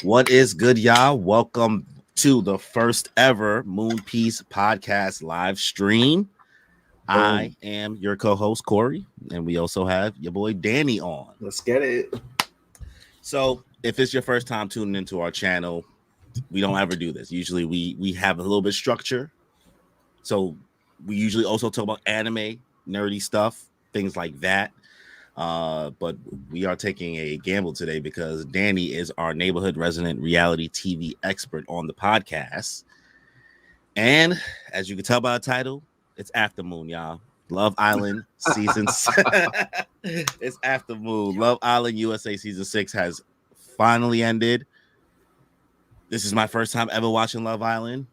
What is good, y'all? Welcome to the first ever Moon Piece podcast live stream. I am your co-host Cory, and we also have your boy Danny on. Let's get it. So, if it's your first time tuning into our channel, we don't ever do this. Usually, we have a little bit of structure. So, we usually also talk about anime, nerdy stuff, things like that. But we are taking a gamble today because Danny is our neighborhood resident reality TV expert on the podcast. And as you can tell by the title, it's After Moon, y'all. Love Island seasons. It's After Moon. Love Island USA season 6 has finally ended. This is my first time ever watching Love Island.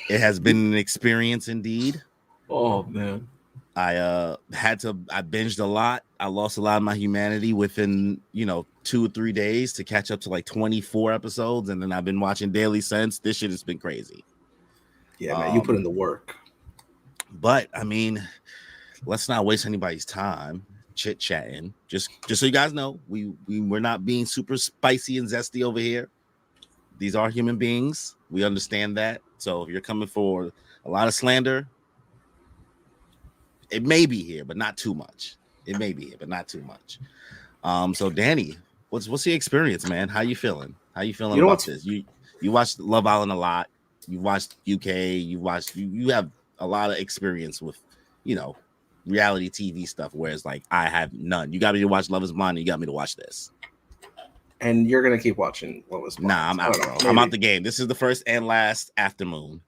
It has been an experience indeed. Oh man. I binged a lot. I lost a lot of my humanity within 2 or 3 days to catch up to like 24 episodes, and then I've been watching daily since. This shit has been crazy. Yeah, man, you put in the work. But I mean, let's not waste anybody's time chit-chatting. Just so you guys know, we're not being super spicy and zesty over here. These are human beings. We understand that. So if you're coming for a lot of slander, it may be here, but not too much. It may be here, but not too much. So Danny, what's the experience, man? How you feeling? How you feeling about this? You watched Love Island a lot. You watched UK. You have a lot of experience with, reality TV stuff. Whereas like I have none. You got me to watch Love Is Blind, and you got me to watch this. And you're gonna keep watching Love Is Blind. Nah, I'm out, bro. I'm out the game. This is the first and last After Moon.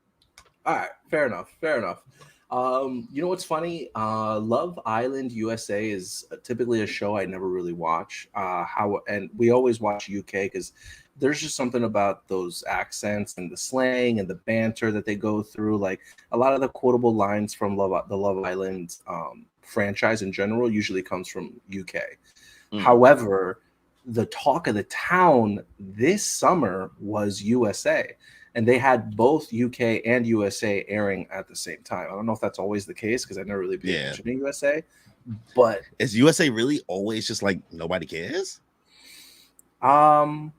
All right, fair enough. You know what's funny? Love Island USA is typically a show I never really watch. And we always watch UK because there's just something about those accents and the slang and the banter that they go through. Like a lot of the quotable lines from the Love Island franchise in general usually comes from UK. However, the talk of the town this summer was USA. And they had both UK and USA airing at the same time. I don't know if that's always the case because I never really paid attention to USA. But is USA really always just like nobody cares? No,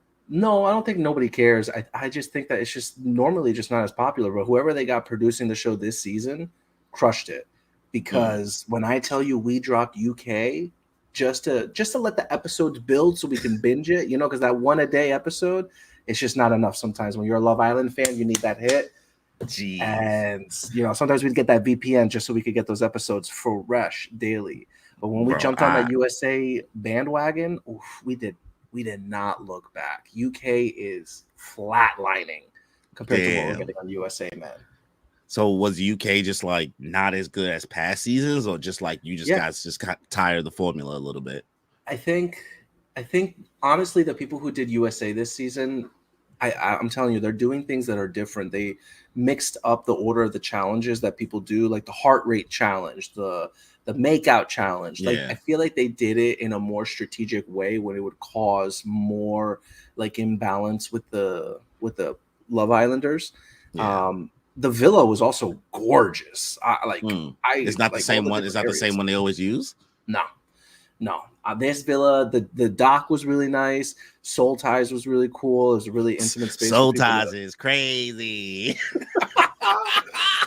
I don't think nobody cares. I just think that it's just normally just not as popular. But whoever they got producing the show this season crushed it. Because when I tell you we dropped UK just to let the episodes build so we can binge it, because that one a day episode. It's just not enough sometimes. When you're a Love Island fan, you need that hit. Jeez. And, sometimes we'd get that VPN just so we could get those episodes fresh daily. But when we jumped on that USA bandwagon, we did not look back. UK is flatlining compared to what we're getting on USA, man. So was UK just like not as good as past seasons, or just like you guys just got tired of the formula a little bit? I think honestly, the people who did USA this season, I'm telling you, they're doing things that are different. They mixed up the order of the challenges that people do, like the heart rate challenge, the makeout challenge. Like I feel like they did it in a more strategic way when it would cause more like imbalance with the Love Islanders. The villa was also gorgeous. It's not the same one. It's not the same one they always use. No. This villa, the dock was really nice. Soul Ties was really cool. It was a really intimate space. Soul Ties is crazy.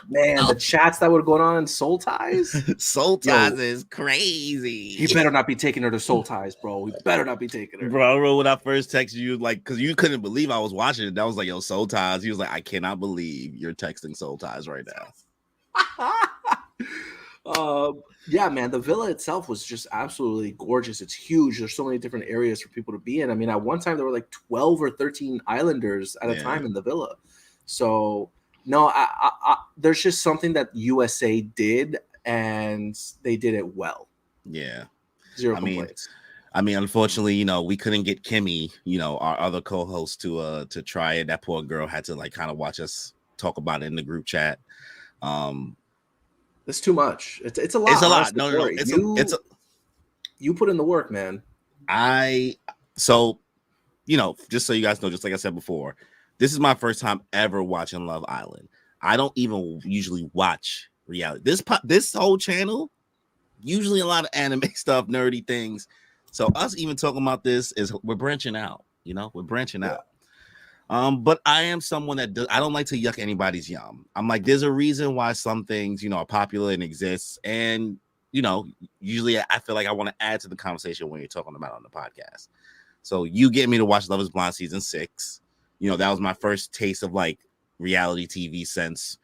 Man, the chats that were going on in Soul Ties. Soul Ties is crazy. You better not be taking her to Soul Ties, bro. We better not be taking her. Bro, I remember when I first texted you, like, because you couldn't believe I was watching it. I was like, yo, Soul Ties. He was like, I cannot believe you're texting Soul Ties right now. Yeah, man, the villa itself was just absolutely gorgeous. It's huge. There's so many different areas for people to be in. I mean, at one time there were like 12 or 13 islanders at a time in the villa. So no, there's just something that USA did, and they did it well. Yeah. Zero complaints. I mean, unfortunately, we couldn't get Kimmy, our other co-host to try it. That poor girl had to like kind of watch us talk about it in the group chat. It's too much. It's a lot. It's a lot. No. You put in the work, man. So just so you guys know, just like I said before, this is my first time ever watching Love Island. I don't even usually watch reality. This whole channel, usually a lot of anime stuff, nerdy things. So us even talking about this we're branching out. You know, we're branching Yeah. out. But I am someone that I don't like to yuck anybody's yum. I'm like, there's a reason why some things, you know, are popular and exists. And, you know, usually I feel like I want to add to the conversation when you're talking about it on the podcast. So you get me to watch Love is Blind season 6. You know, that was my first taste of like reality TV since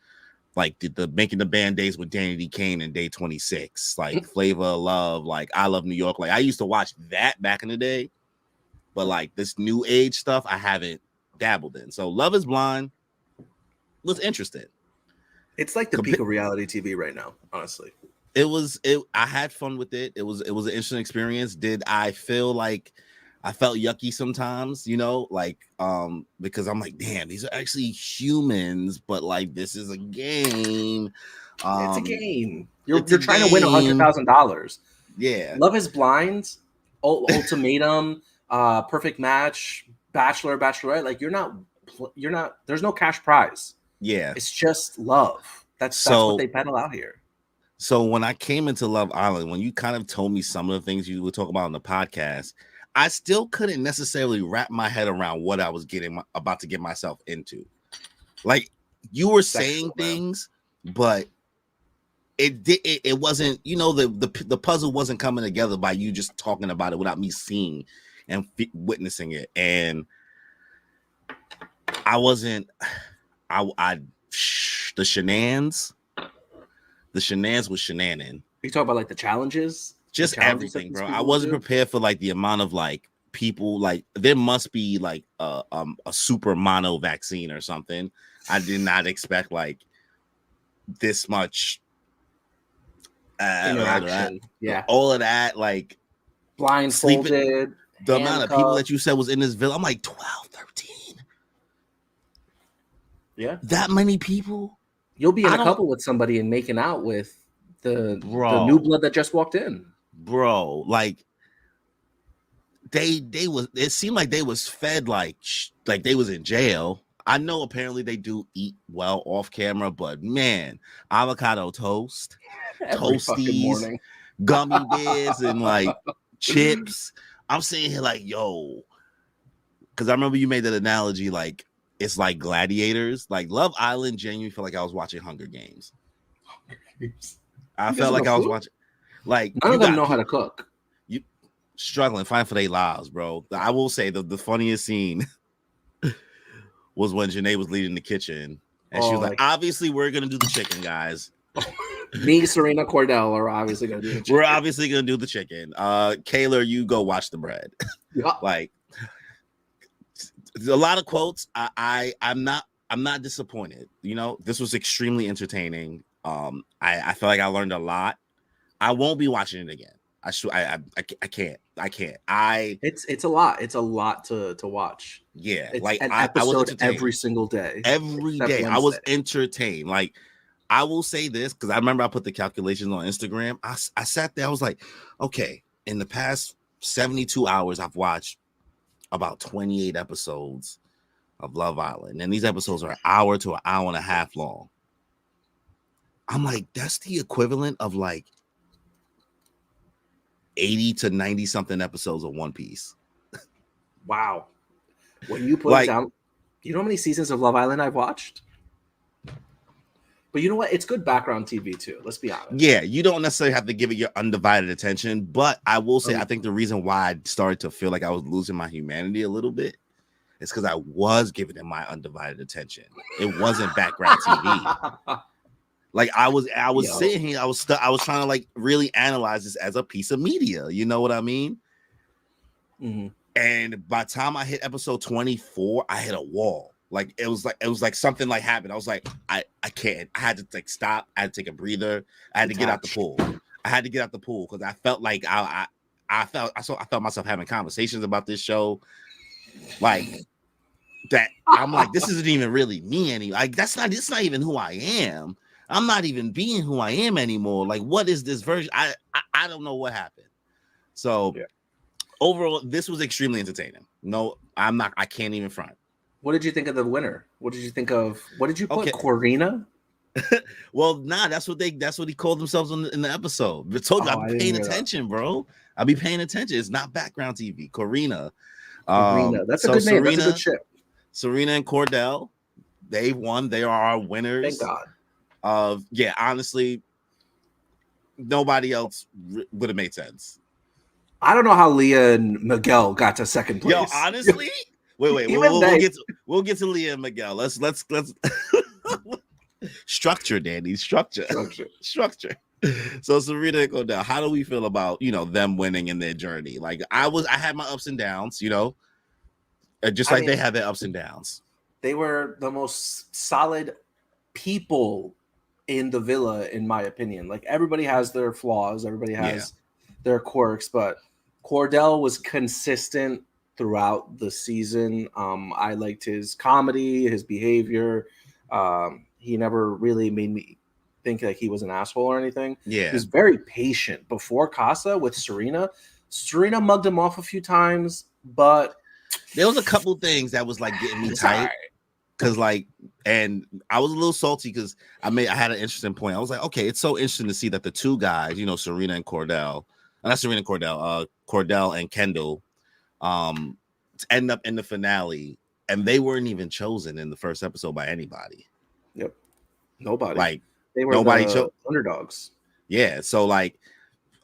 like the Making the Band-Aids with Danny D. Kane in Day 26, like Flavor of Love, like I Love New York. Like I used to watch that back in the day, but like this new age stuff, I haven't dabbled in. So Love is Blind was interesting. It's like the peak of reality TV right now, honestly. I had fun with it. It was an interesting experience. Did I feel like I felt yucky sometimes, you know, like because I'm like, damn, these are actually humans, but like this is a game. It's a game. You're trying to win $100,000. Yeah. Love is Blind, Ultimatum, Perfect Match, Bachelor, Bachelorette. Like you're not. There's no cash prize. Yeah. It's just love. That's what they peddle out here. So when I came into Love Island, when you kind of told me some of the things you would talk about on the podcast, I still couldn't necessarily wrap my head around what I was about to get myself into. Like you were saying things, but it wasn't, you know, the puzzle wasn't coming together by you just talking about it without me seeing and witnessing it. And I wasn't, the shenanigans was shenaning. You talk about like the challenges? Just everything, bro. I wasn't prepared for like the amount of like people. Like there must be like a super mono vaccine or something. I did not expect like this much interaction. All of that, like blindfolded. The amount of people that you said was in this villa, I'm like 12, 13. Yeah, that many people. You'll be in a couple with somebody and making out with the new blood that just walked in. Bro, like it seemed like they was fed like they was in jail. I know apparently they do eat well off camera, but man, avocado toast, toasties, gummy bears, and like chips. I'm sitting here like, yo, because I remember you made that analogy like it's like gladiators. Like Love Island genuinely felt like I was watching Hunger Games. I felt like I was watching. Like none of them know how to cook. You struggling, fighting for their lives, bro. I will say the funniest scene was when Janae was leading the kitchen, and she was like, "Obviously, we're gonna do the chicken, guys." Me, Serena, Kordell are obviously gonna do the chicken. We're obviously gonna do the chicken. Kaylor, you go watch the bread. Yeah. Like a lot of quotes. I'm not disappointed. You know, this was extremely entertaining. I feel like I learned a lot. I won't be watching it again. I can't. It's a lot. It's a lot to watch. Yeah, it's like an I was episode every single day. Every day, I was entertained. Like I will say this because I remember I put the calculations on Instagram. I sat there. I was like, okay, in the past 72 hours, I've watched about 28 episodes of Love Island, and these episodes are an hour to an hour and a half long. I'm like, that's the equivalent of like 80 to 90 something episodes of One Piece. Wow. When you put it down, you know how many seasons of Love Island I've watched? But you know what? It's good background TV too. Let's be honest. Yeah, you don't necessarily have to give it your undivided attention, but I will say I think the reason why I started to feel like I was losing my humanity a little bit is because I was giving it my undivided attention. It wasn't background TV. Like I was sitting here, I was trying to like really analyze this as a piece of media. You know what I mean? Mm-hmm. And by the time I hit episode 24, I hit a wall. Like it was like something like happened. I was like, I can't. I had to like stop. I had to take a breather. I had to get out the pool. I had to get out the pool because I felt like I felt myself having conversations about this show. Like that, I'm like, this isn't even really me anymore. Like it's not even who I am. I'm not even being who I am anymore. Like, what is this version? I don't know what happened. So overall, this was extremely entertaining. No, I can't even front. What did you think of the winner? What did you think of? What did you put? Corina? Well, that's what he called themselves in the episode. I told you, I'm paying attention, bro. I'll be paying attention. It's not background TV. Corina. Serena. That's a So good name. That's a good ship. Serena and Kordell, they won. They are our winners. Thank God. Yeah, honestly, nobody else would have made sense. I don't know how Leah and Miguel got to second place. Yo, honestly, wait. We'll get to Leah and Miguel. Let's structure, Danny. Structure. So Serena and Kordell, how do we feel about them winning in their journey? Like I had my ups and downs, just like they have their ups and downs. They were the most solid people in the villa, in my opinion. Like everybody has their flaws, everybody has their quirks, but Kordell was consistent throughout the season. I liked his comedy, his behavior. He never really made me think like he was an asshole or anything. Yeah. He was very patient before Casa with Serena. Serena mugged him off a few times, but there was a couple things that was like getting me tight. Cause and I was a little salty because I had an interesting point. I was like, okay, it's so interesting to see that the two guys, Serena and Kordell, not Serena and Kordell, Kordell and Kendall, end up in the finale, and they weren't even chosen in the first episode by anybody. Yep, nobody. Like they were nobody chose underdogs. Yeah, so like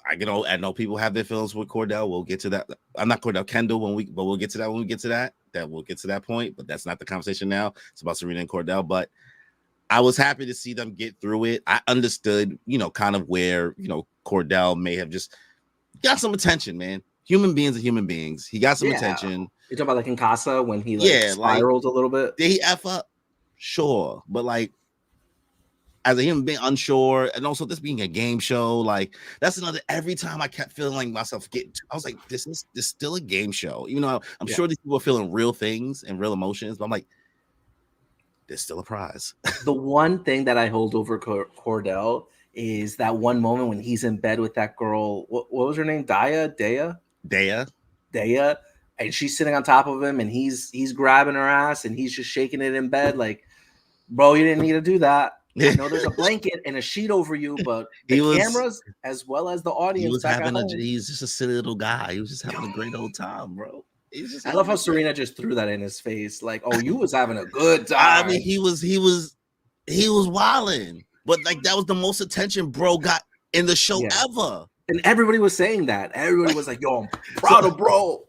I know people have their feelings with Kordell. We'll get to that. I'm not Kordell, Kendall. But we'll get to that when we get to that. We'll get to that point. But that's not the conversation now. It's about Serena and Kordell. But I was happy to see them get through it. I understood, kind of where Kordell may have just got some attention, man. Human beings are human beings. He got some attention. You're talking about like in Casa when he spiraled a little bit. Did he F up? Sure, but like, as a human being, unsure, and also this being a game show, like that's another. Every time I kept feeling like myself I was like, this is still a game show. Even though I'm sure these people are feeling real things and real emotions, but I'm like, there's still a prize. The one thing that I hold over Kordell is that one moment when he's in bed with that girl. What was her name? Daya, and she's sitting on top of him, and he's grabbing her ass, and he's just shaking it in bed, like, bro, you didn't need to do that. I know there's a blanket and a sheet over you, but the cameras as well as the audience. He's just a silly little guy. He was just having a great old time, bro. I love how Serena just threw that in his face, like, "Oh, you was having a good time." I mean, he was wilding, but like that was the most attention bro got in the show ever, and everybody was saying that. Everybody was like, "Yo, I'm proud of bro."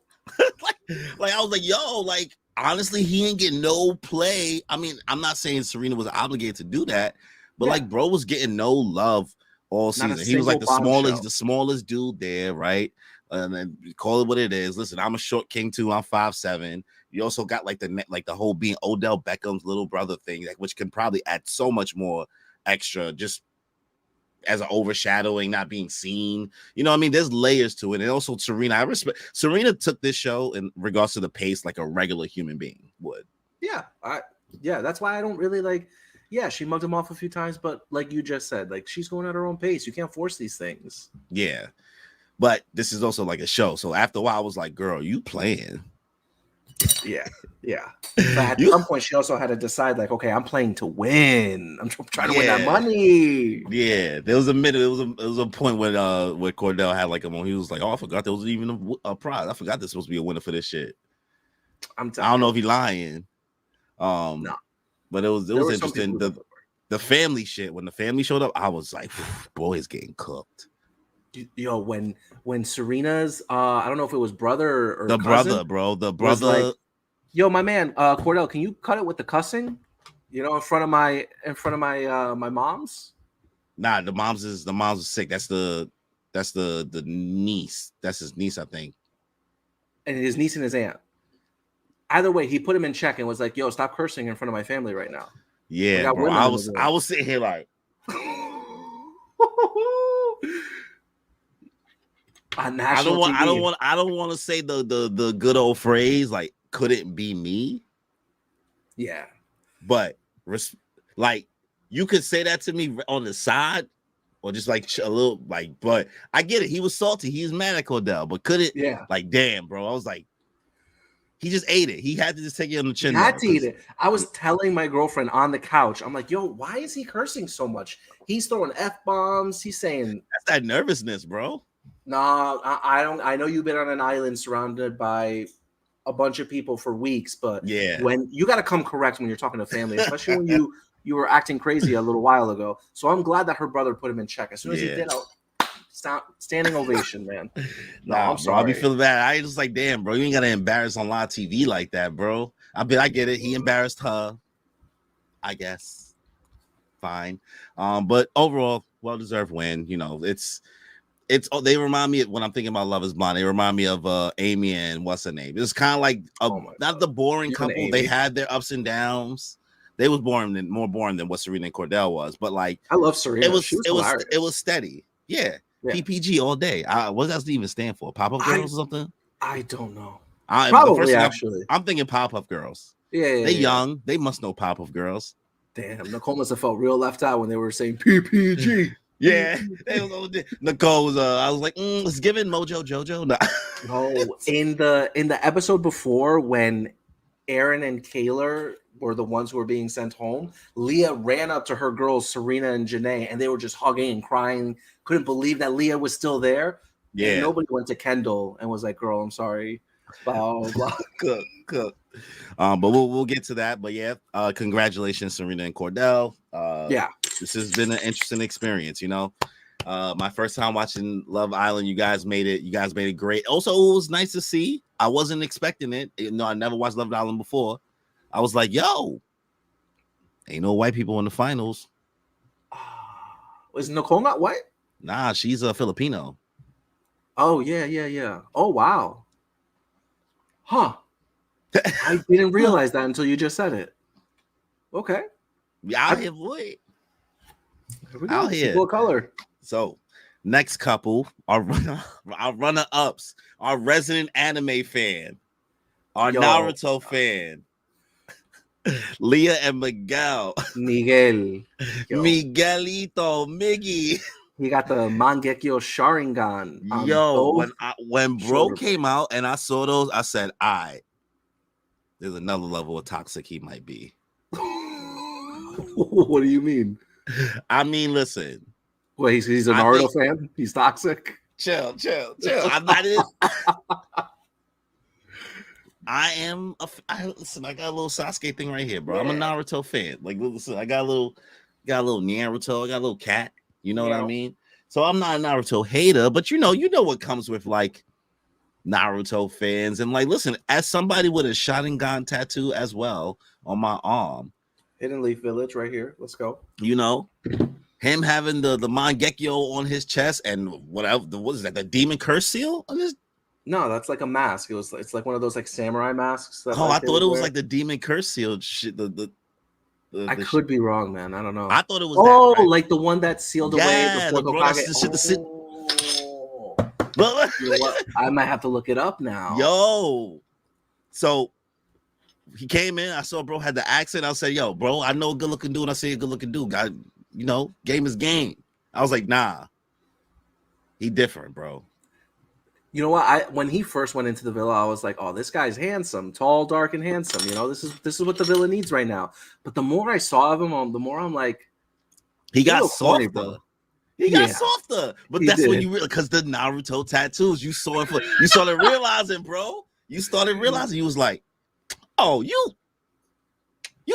like I was like, "Yo, like." Honestly, he ain't getting no play. I mean, I'm not saying Serena was obligated to do that, but like bro was getting no love all season. He was like the smallest dude there, right? And then call it what it is. Listen, I'm a short king too. I'm 5'7". You also got like the whole being Odell Beckham's little brother thing, like which can probably add so much more extra just as an overshadowing, not being seen. You know what I mean? There's layers to it. And also Serena, Serena took this show in regards to the pace like a regular human being would. Yeah. That's why I don't really like, she mugged him off a few times, but like you just said, like she's going at her own pace. You can't force these things. Yeah. But this is also like a show. So after a while, I was like, girl, you playing. Yeah. But at some point, she also had to decide, like, okay, I'm playing to win. I'm trying to win that money. Yeah, there was a minute. It was a point where Kordell had like a moment. He was like, "Oh, I forgot there was even a prize. I forgot there's supposed to be a winner for this shit." I don't know if he's lying. No. But it was interesting. The family shit. When the family showed up, I was like, "Boy, it's getting cooked." Yo, when Serena's I don't know if it was brother or the cousin, brother, bro, the brother. Like, yo, my man, Kordell, can you cut it with the cussing? In front of my my mom's. Nah, the mom's is sick. That's the niece. That's his niece, I think. And his niece and his aunt. Either way, he put him in check and was like, "Yo, stop cursing in front of my family right now." Yeah, bro. I was sitting here like. I don't want to say the good old phrase like couldn't be me. Yeah. But like you could say that to me on the side or just like a little like, but I get it. He was salty. He was mad at Kordell, but could it? Yeah. Like, damn, bro. I was like, he just ate it. He had to just take it on the chin. He had to eat it. I was telling my girlfriend on the couch, I'm like, yo, why is he cursing so much? He's throwing F-bombs. He's saying that's that nervousness, bro. No, I don't. I know you've been on an island surrounded by a bunch of people for weeks, but Yeah. when you got to come correct when you're talking to family, especially when you were acting crazy a little while ago. So I'm glad that her brother put him in check. As soon as he did, standing ovation, man. No, Nah, I'm bro, I'll be sorry. feeling bad. I just like, damn, bro, you ain't gotta embarrass on live TV like that, bro. I get it. He embarrassed her, I guess. Fine. But overall, well-deserved win. You know, it's they remind me of, when I'm thinking about Love Is Blind, they remind me of Amy and what's her name. It's kind of like not the boring couple. They had their ups and downs. They was more boring than what Serena and Kordell was, but like I love Serena. It was steady. Yeah. PPG all day. What does that even stand for? Pop-up girls or something? I don't know. Probably actually. I'm thinking pop-up girls. Yeah. They young. They must know pop-up girls. Damn, Nicole must have felt real left out when they were saying PPG. Yeah, Nicole was. I was like, it's giving Mojo Jojo. No. No, in the episode before when Aaron and Kaylor were the ones who were being sent home, Leah ran up to her girls, Serena and Janae, and they were just hugging and crying. Couldn't believe that Leah was still there. Yeah, and nobody went to Kendall and was like, "Girl, I'm sorry." Blah blah. Cook. But we'll get to that. But yeah, congratulations, Serena and Kordell. Yeah, this has been an interesting experience. You know, my first time watching Love Island. You guys made it great. Also, it was nice to see. I wasn't expecting it. You know, I never watched Love Island before. I was like, yo, ain't no white people in the finals. Was Nicole not white? Nah, she's a Filipino. Oh yeah. Oh wow. Huh. I didn't realize that until you just said it. Okay. Out here, boy. Out here. People of color. So, next couple, our runner-ups, our resident anime fan, our Naruto fan, Leah and Miguel. Miguelito, Miggy. He got the Mangekyo Sharingan. When bro came out and I saw those, I said, there's another level of toxic he might be. What do you mean? I mean, listen. Well, he's a Naruto fan? He's toxic? Chill. I'm not in. Listen, I got a little Sasuke thing right here, bro. Yeah. I'm a Naruto fan. Like, listen, I got a little Naruto. I got a little cat. You know what I mean? So I'm not a Naruto hater, but you know what comes with like Naruto fans. And like, listen, as somebody with a Sharingan tattoo as well on my arm. Hidden Leaf Village right here. Let's go. You know, him having the Mangekyo on his chest and whatever, what is that? The demon curse seal on his? No, that's like a mask. It's like one of those like samurai masks. That, I thought it was like the demon curse seal shit. I could be wrong, man. I don't know. I thought it was right? Like the one that sealed away before the Hokage. You know what? I might have to look it up now. Yo, so he came in. I saw bro had the accent. I said, "Yo, bro, I know a good looking dude." I say a good looking dude. God, you know, game is game. I was like, "Nah, he different, bro." You know what? When he first went into the villa, I was like, "Oh, this guy's handsome, tall, dark, and handsome." You know, this is what the villa needs right now. But the more I saw of him, the more I'm like, he got softer. He got softer. But that's when you because the Naruto tattoos, you started realizing, bro. You started realizing you was like, "Oh, you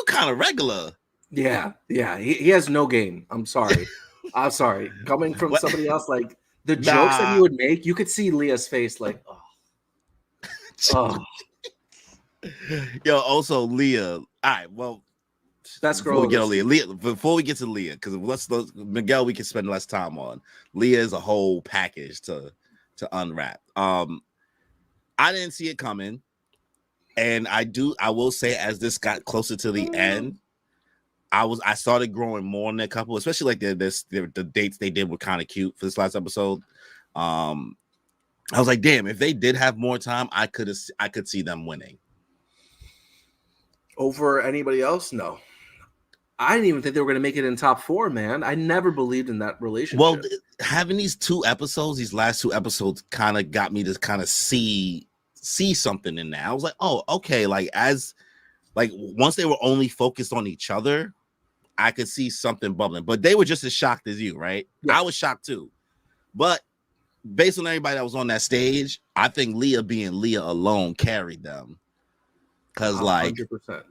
kind of regular." Yeah. He has no game. I'm sorry. Coming from somebody else like. The jokes that he would make, you could see Leah's face like, oh. Yo, also Leah. All right, well, that's girl. Before we get to Leah, because let's Miguel, we can spend less time on. Leah is a whole package to unwrap. I didn't see it coming, and I will say as this got closer to the end. I started growing more in that couple, especially like the dates they did were kind of cute for this last episode. I was like, damn, if they did have more time, I could see them winning. Over anybody else? No. I didn't even think they were going to make it in top 4, man. I never believed in that relationship. Well, having these last two episodes kind of got me to kind of see something in that. I was like, oh, okay. Like once they were only focused on each other, I could see something bubbling, but they were just as shocked as you, right? Yeah. I was shocked too. But based on everybody that was on that stage, I think Leah being Leah alone carried them. Because like 100%.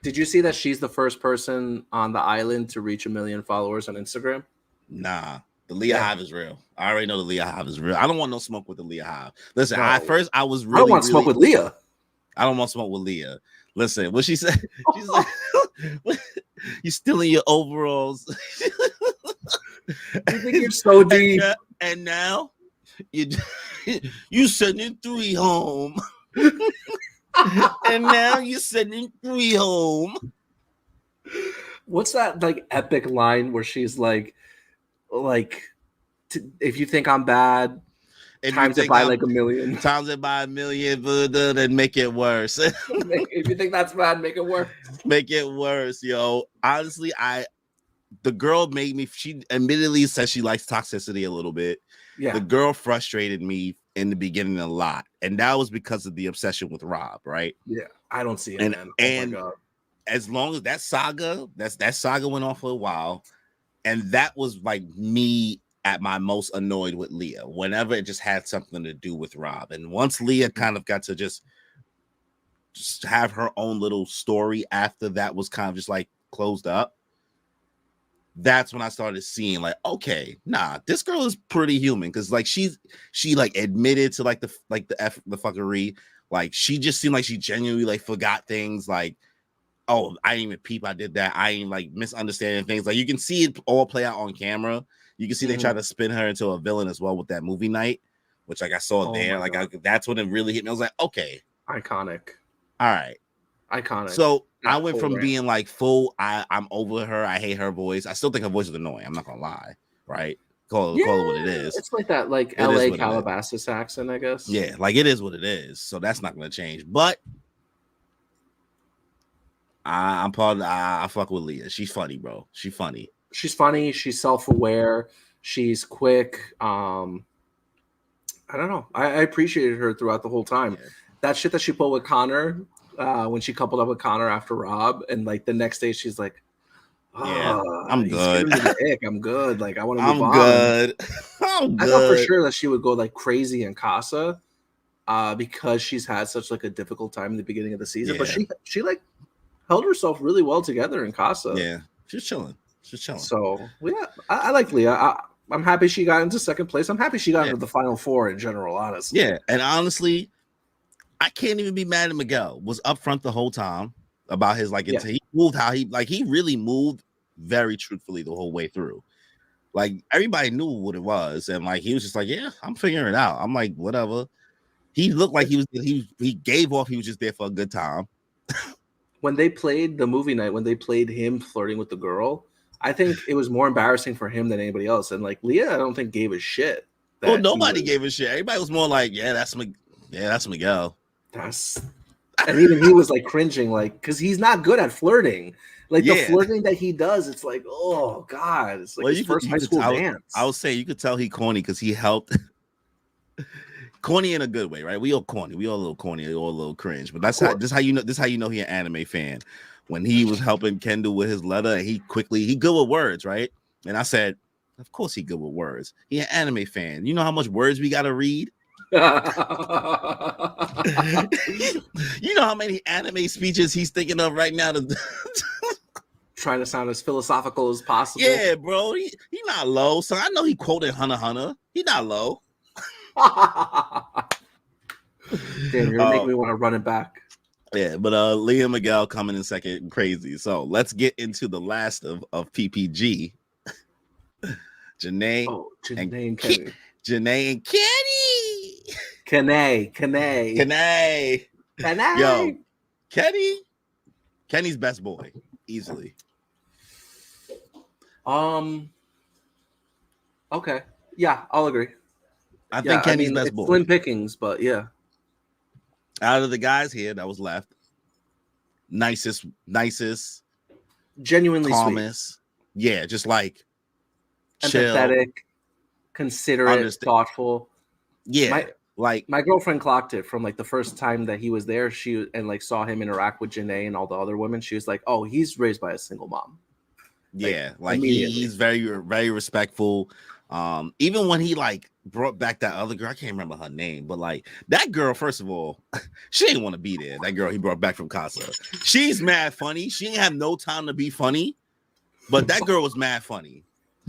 Did you see that she's the first person on the island to reach 1 million followers on Instagram? nah, the Leah Hive is real. I already know the Leah Hive is real. I don't want no smoke with the Leah Hive. Listen, No. I was really I don't want to smoke with Leah. I don't want to smoke with Leah. Listen, what she said, she's like, you stealing your overalls. You think you're so deep. And now you sending 3 home. And now you're sending 3 home. What's that like epic line where she's like if you think I'm bad, times it by like 1 million. Times it by 1 million, then make it worse. If you think that's bad, make it worse. Make it worse, yo. Honestly, the girl made me. She admittedly says she likes toxicity a little bit. Yeah. The girl frustrated me in the beginning a lot, and that was because of the obsession with Rob, right? Yeah, I don't see it, and, man. And my God. As long as that saga went on for a while, and that was like me at my most annoyed with Leah. Whenever it just had something to do with Rob, and once Leah kind of got to just have her own little story after that was kind of just like closed up. That's when I started seeing like, okay, nah, this girl is pretty human because like she like admitted to like the fuckery. Like she just seemed like she genuinely like forgot things. Like, oh, I didn't even peep I did that. I ain't like misunderstanding things. Like you can see it all play out on camera. You can see they try to spin her into a villain as well with that movie night, which like I saw there. Like that's when it really hit me. I was like, okay, iconic. All right, iconic. So I went from being like full, I'm over her, I hate her voice. I still think her voice is annoying. I'm not gonna lie, right? Call it what it is. It's like that, like LA Calabasas accent, I guess. Yeah, like it is what it is. So that's not gonna change. But I'm part of I fuck with Leah. She's funny, bro. She's funny. She's funny. She's self-aware. She's quick. I don't know. I appreciated her throughout the whole time. Yeah. That shit that she pulled with Connor, when she coupled up with Connor after Rob, and like the next day she's like, yeah, I'm good. I'm good. Like I want to move on. I'm good. I thought for sure that she would go like crazy in Casa, because she's had such like a difficult time in the beginning of the season. Yeah. But she like held herself really well together in Casa. Yeah, she's chilling. So yeah, I like Leah. I'm happy she got into second place. I'm happy she got into the final 4 in general, honestly. Yeah, and honestly, I can't even be mad at Miguel. Was upfront the whole time about his like he moved how he really moved very truthfully the whole way through. Like everybody knew what it was, and like he was just like, yeah, I'm figuring it out. I'm like, whatever. He looked like he gave off. He was just there for a good time. When they played the movie night, when they played him flirting with the girl, I think it was more embarrassing for him than anybody else. And like Leah, I don't think gave a shit. Well, nobody gave a shit. Everybody was more like, yeah, that's Miguel. And even he was like cringing, like, because he's not good at flirting. Like the flirting that he does, it's like, oh God, it's like his first high school dance. I would say you could tell he corny because he helped. Corny in a good way, right? We all corny. We all a little corny, all a little cringe. But that's how you know he an anime fan. When he was helping Kendall with his letter, he good with words, right? And I said, of course he good with words. He an anime fan. You know how much words we gotta read? You know how many anime speeches he's thinking of right now trying to sound as philosophical as possible. Yeah, bro. He not low. So I know he quoted Hunter x Hunter. He not low. Damn, you're making me want to run it back. Yeah, but Leah and Miguel coming in second, crazy. So let's get into the last of PPG. Janae and Kenny. Janae and Kenny. Kenny. Yo, Kenny's best boy, easily. Okay. Yeah, I'll agree. I think Kenny's best boy. Slim pickings, but yeah. Out of the guys here that was left, nicest, genuinely calmest. Sweet. Yeah, just like empathetic, chill, considerate, thoughtful. Yeah, my girlfriend clocked it from like the first time that he was there. She saw him interact with Janae and all the other women. She was like, "Oh, he's raised by a single mom." Yeah, like he's very, very respectful, Even when he like brought back that other girl, I can't remember her name, but like that girl, first of all, she didn't want to be there. That girl he brought back from Casa, she's mad funny. She didn't have no time to be funny, but that girl was mad funny.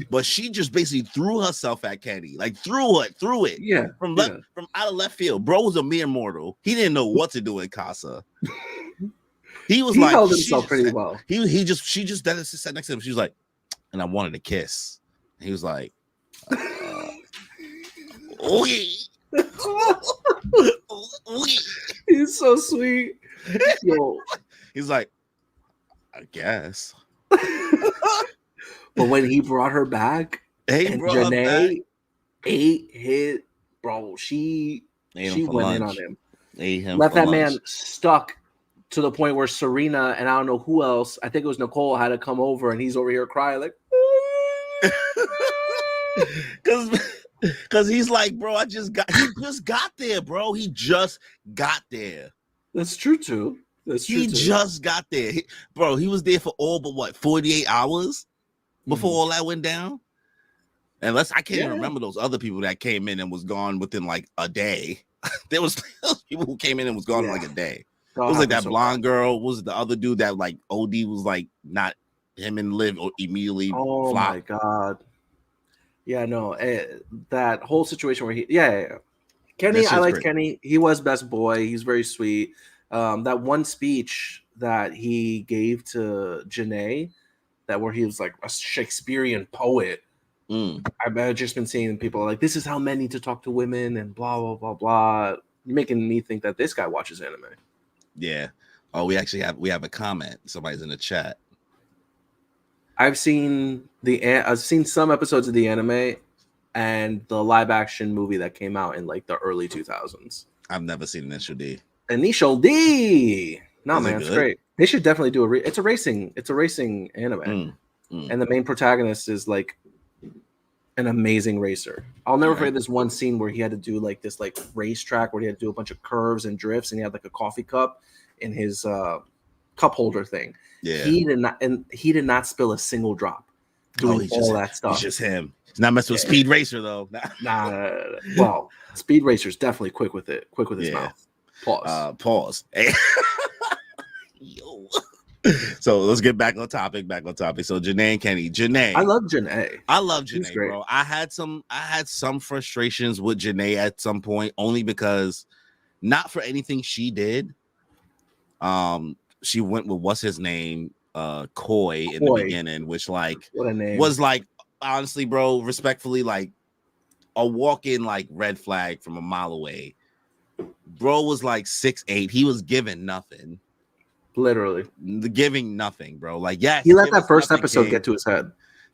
But she just basically threw herself at Kenny, like threw it, Yeah, from out of left field. Bro was a mere mortal. He didn't know what to do in Casa. He was like, held himself pretty well. She just sat next to him. She was like, and I wanted a kiss. And he was like, okay. He's so sweet. Yo. He's like, I guess. But when he brought her back, and Janae ate his bro, she went lunch. In on him. Ate him. Left that lunch. Man stuck to the point where Serena and I don't know who else, I think it was Nicole, had to come over, and he's over here crying like, because he's like, bro, he just got there, bro. He just got there. That's true too. He just got there, bro. He was there for all but what 48 hours before all that went down. And I can't even remember those other people that came in and was gone within like a day. There was people who came in and was gone in like a day. It was like that blonde girl. Was the other dude that like OD was like not him and Liv immediately? Oh flopped. My god! Yeah, no, that whole situation where Kenny, I liked Kenny. He was best boy. He's very sweet. That one speech that he gave to Janae, that where he was like a Shakespearean poet. I've just been seeing people like, this is how men need to talk to women and blah blah blah blah. You're making me think that this guy watches anime. Yeah. Oh, we have a comment. Somebody's in the chat. I've seen some episodes of the anime and the live action movie that came out in like the early 2000s. I've never seen Initial D. Initial D. No, man, it's great. They should definitely do it's a racing anime. And the main protagonist is like an amazing racer. I'll never forget this one scene where he had to do like this like racetrack where he had to do a bunch of curves and drifts, and he had like a coffee cup in his cup holder thing. Yeah, he did not spill a single drop doing all that stuff. It's just him. He's not messing with Speed Racer though. Nah. Well, Speed Racer's definitely quick with his mouth. Pause. Yo. So let's get back on topic. So Janae and Kenny. Janae. I love Janae, bro. I had some frustrations with Janae at some point, only because not for anything she did. She went with what's his name? Coy in the beginning, which like what a name. Was like honestly, bro, respectfully, like a walk-in like red flag from a mile away. Bro was like 6'8". He was giving nothing. Literally giving nothing, bro. Like, yes, he let that first episode get to his head.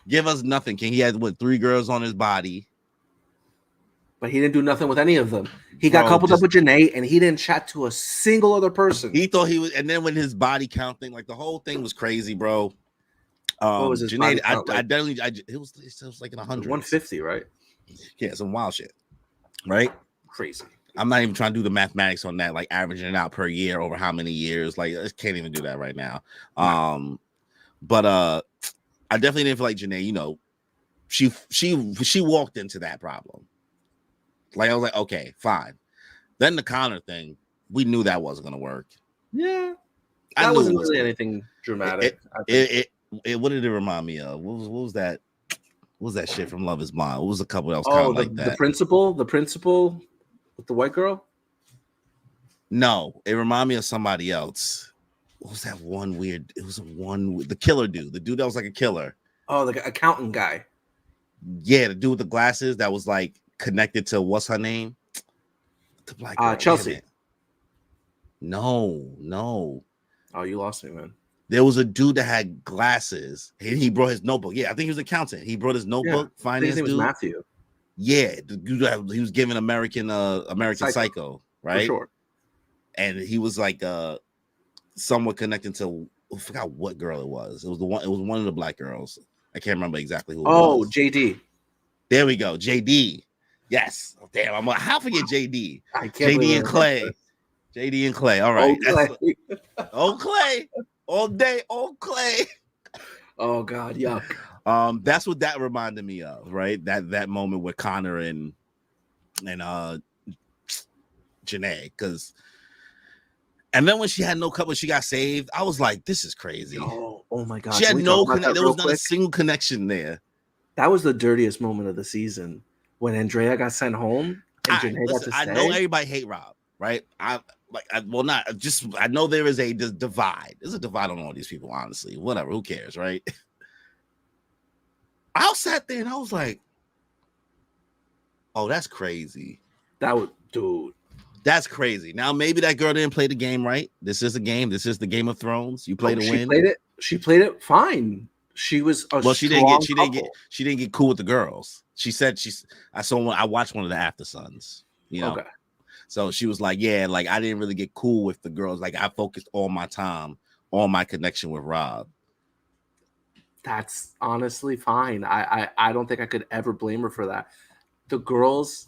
Give us nothing, King. He had 3 girls on his body, but he didn't do nothing with any of them. He got coupled up with Janae, and he didn't chat to a single other person. He thought he was, and then when his body count thing, like the whole thing was crazy, bro. What was his Janae? It was like in 100, 150, right? Yeah, some wild shit, right? Crazy. I'm not even trying to do the mathematics on that, like averaging it out per year over how many years. Like, I can't even do that right now. But I definitely didn't feel like Janae, you know, she walked into that problem. Like, I was like, okay, fine. Then the Connor thing, we knew that wasn't gonna work. Yeah, that wasn't really anything dramatic. What did it remind me of? What was that? What was that shit from Love Is Blind? What was a couple that was kind of like that? The principal with the white girl? No, it reminded me of somebody else. What was that one weird? It was the killer dude, the dude that was like a killer. Oh, the accountant guy. Yeah, the dude with the glasses that was like connected to what's her name? The black girl. Chelsea. No. Oh, you lost me, man. There was a dude that had glasses. He brought his notebook. Yeah, I think he was an accountant. He brought his notebook. Yeah, finance his name was Matthew. Yeah, the dude he was giving American Psycho, right? For sure. And he was like somewhat connected to, I forgot what girl it was. It was one of the black girls. I can't remember exactly who it was. JD. There we go. JD. Yes. Oh, damn, I'm how forget JD. I can't JD and Clay. JD and Clay. All right. Clay. Clay. All day, old Clay. Oh God, yuck. That's what that reminded me of, right? That moment with Connor and Janae, because and then when she had no cup, when she got saved, I was like, this is crazy. Oh my god. She had no connection. There was not a single connection there. That was the dirtiest moment of the season when Andrea got sent home and Janae got to stay. I know everybody hate Rob, right? I know there is a divide. There's a divide on all these people, honestly. Whatever, who cares, right? I sat there and I was like, oh, that's crazy. Dude. That's crazy. Now maybe that girl didn't play the game right. This is a game. This is the Game of Thrones. You play to win. She played it fine. She was she didn't get cool with the girls. She said I watched one of the After Suns, you know. Okay. So she was like, yeah, like I didn't really get cool with the girls. Like I focused all my time on my connection with Rob. That's honestly fine. I don't think I could ever blame her for that. The girls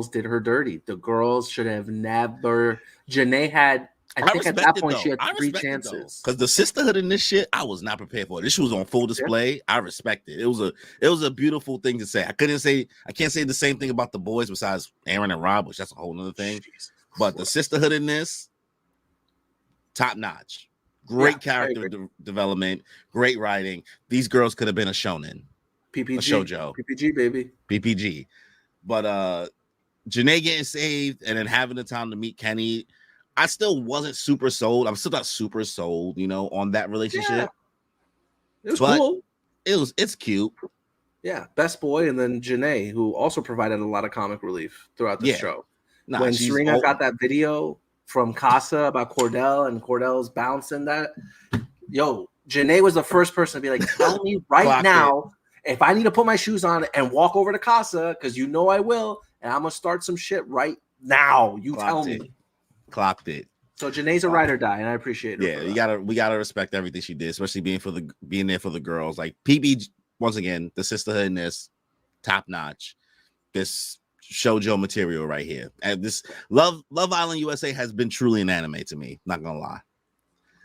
did her dirty. The girls should have never. Janae had. I think at that point she had 3 chances. Because the sisterhood in this shit, I was not prepared for it. This shit was on full display. Yeah. I respect it. It was a beautiful thing to say. I can't say the same thing about the boys besides Aaron and Rob, which that's a whole nother thing. But the sisterhood in this, top notch. Great character development, great writing. These girls could have been a shonen. PPG. A shoujo. PPG, baby. PPG. But Janae getting saved and then having the time to meet Kenny, I still wasn't super sold. I'm still not super sold, you know, on that relationship. Yeah. It was cool. It's cute. Yeah, best boy, and then Janae, who also provided a lot of comic relief throughout the show. When Serena got that video from Casa about Kordell and Cordell's bouncing that, Janae was the first person to be like, tell me right now if I need to put my shoes on and walk over to Casa, because you know I will, and I'm gonna start some shit right now. You tell me. Clocked it. So Janae's a ride or die, and I appreciate her. Yeah, we gotta respect everything she did, especially being there for the girls. Like PB, once again, the sisterhood in this, top notch. This shoujo material right here, and this Love Island USA has been truly an anime to me. Not gonna lie.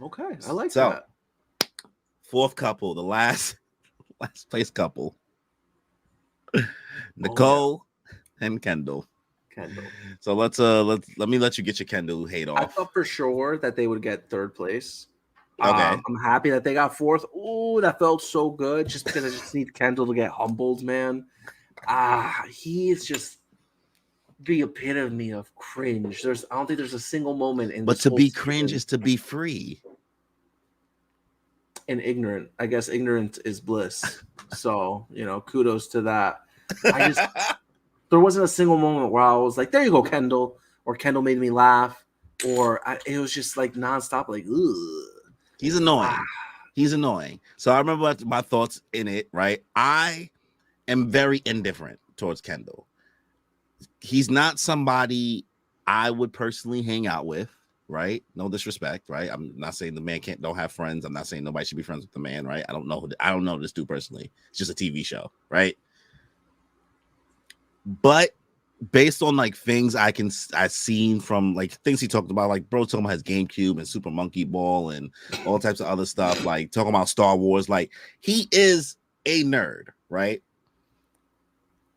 Okay, I like that. Fourth couple, the last place couple, Nicole and Kendall. So let me let you get your Kendall hate off. I thought for sure that they would get third place. Okay. I'm happy that they got fourth. Oh, that felt so good. Just because I just need Kendall to get humbled, man. He is just the epitome of cringe. I don't think there's a single moment in. But to be cringe is to be free. And ignorant. I guess ignorant is bliss. So kudos to that. There wasn't a single moment where I was like, there you go, Kendall, or Kendall made me laugh, or it was just like nonstop, like, ugh. He's annoying. He's annoying. So I remember my thoughts in it, right? I am very indifferent towards Kendall. He's not somebody I would personally hang out with, right? No disrespect, right? I'm not saying the man don't have friends. I'm not saying nobody should be friends with the man, right? I don't know this dude personally. It's just a TV show, right? But based on like things I've seen from like things he talked about, like bro talking about his GameCube and Super Monkey Ball and all types of other stuff, like talking about Star Wars, like he is a nerd, right?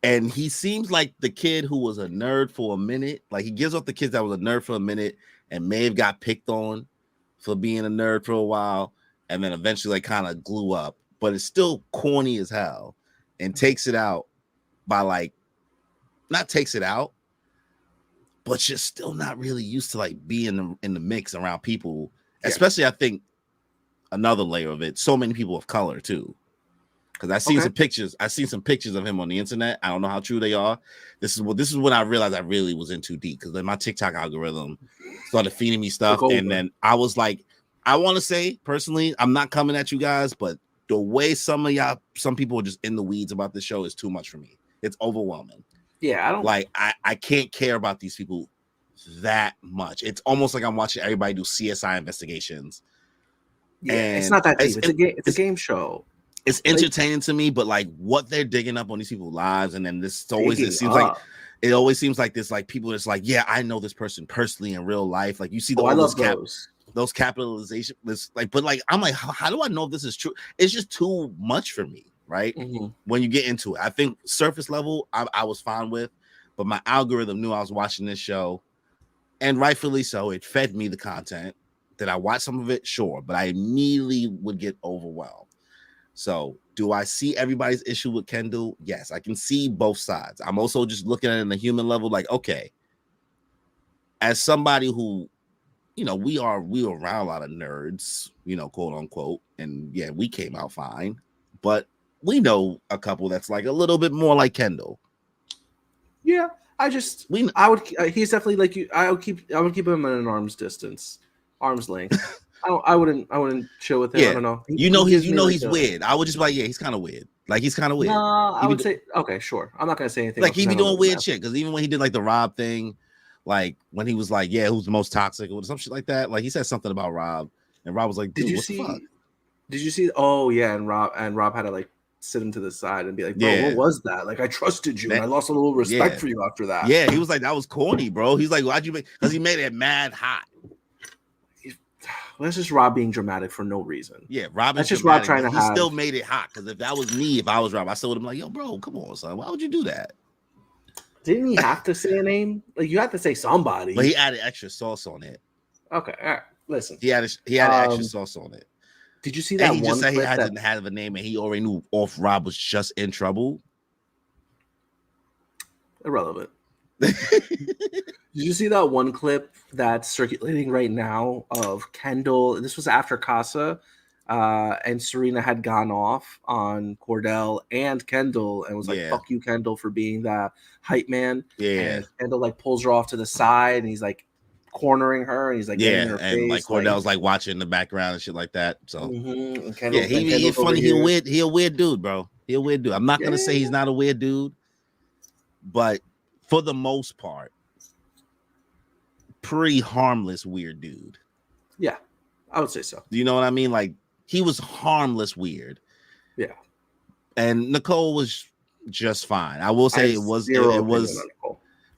And he seems like the kid who was a nerd for a minute. Like he gives off the kids that was a nerd for a minute and may have got picked on for being a nerd for a while, and then eventually like kind of glue up, but it's still corny as hell and takes it out by like. Not takes it out, but you're still not really used to like being in the mix around people, especially I think another layer of it. So many people of color too, because I seen some pictures. I seen some pictures of him on the internet. I don't know how true they are. This is when I realized I really was in too deep, because then my TikTok algorithm started feeding me stuff, and then I was like, I want to say personally, I'm not coming at you guys, but the way some people are just in the weeds about this show is too much for me. It's overwhelming. Yeah, I don't like. I can't care about these people that much. It's almost like I'm watching everybody do CSI investigations. Yeah, it's not that deep. It's a game show. It's entertaining to me, but like what they're digging up on these people's lives, and then it always seems like this, like people that's like, yeah, I know this person personally in real life. Like you see those capitalization, but like I'm like, how do I know if this is true? It's just too much for me. right? Mm-hmm. When you get into it, I think surface level, I was fine with, but my algorithm knew I was watching this show, and rightfully so. It fed me the content. Did I watch some of it? Sure, but I immediately would get overwhelmed. So, do I see everybody's issue with Kendall? Yes, I can see both sides. I'm also just looking at it on the human level, like, okay, as somebody who, you know, we are around a lot of nerds, you know, quote unquote, and yeah, we came out fine, but we know a couple that's like a little bit more like Kendall. Yeah, I would. He's definitely like you. I would keep him at an arm's length. I wouldn't chill with him. Yeah, I don't know. He's weird. I would just be like, yeah, he's kind of weird. Like, he's kind of weird. No, I would say okay, sure. I'm not gonna say anything. Like, he be doing weird shit, because even when he did like the Rob thing, like when he was like, yeah, who's the most toxic or some shit like that, like he said something about Rob, and Rob was like, dude, what the fuck? Did you see? Oh yeah, and Rob had to like sit him to the side and be like, bro, what was that? Like, I trusted you, and I lost a little respect for you after that. Yeah, he was like, that was corny, bro. He's like, why'd you make? Because he made it mad hot. That's just Rob being dramatic for no reason. Yeah, Rob. That's just Rob trying to He still made it hot, because if that was me, if I was Rob, I still would have been like, yo, bro, come on, son. Why would you do that? Didn't he have to say a name? Like, you have to say somebody. But he added extra sauce on it. Okay, all right. Listen. He added extra sauce on it. Did you see that? And he just said he didn't have a name, and he already knew off Rob was just in trouble. Irrelevant. Did you see that one clip that's circulating right now of Kendall? This was after Casa, and Serena had gone off on Kordell and Kendall and was like, fuck you, Kendall, for being the hype man. Yeah. And Kendall like pulls her off to the side, and he's like cornering her, and he's like getting in her and face. Like Kordell's like watching in the background and shit like that. So Kendall, he's funny. He a weird dude, bro. He a weird dude. I'm not gonna say he's not a weird dude, but for the most part, pretty harmless weird dude. Yeah, I would say so. You know what I mean? Like, he was harmless weird. Yeah. And Nicole was just fine. I will say it was.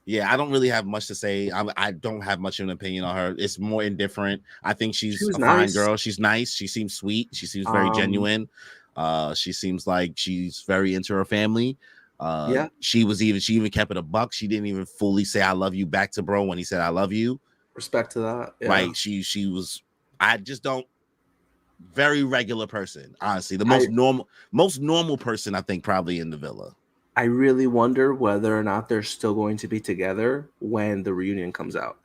Yeah, I don't really have much to say. I don't have much of an opinion on her. It's more indifferent. I think she's a fine girl. She's nice. She seems sweet. She seems very genuine. She seems like she's very into her family. She even kept it a buck. She didn't even fully say I love you back to bro when he said I love you. Respect to that. Yeah. Right. She was, I just don't, very regular person, honestly. The most normal person, I think, probably in the villa. I really wonder whether or not they're still going to be together when the reunion comes out.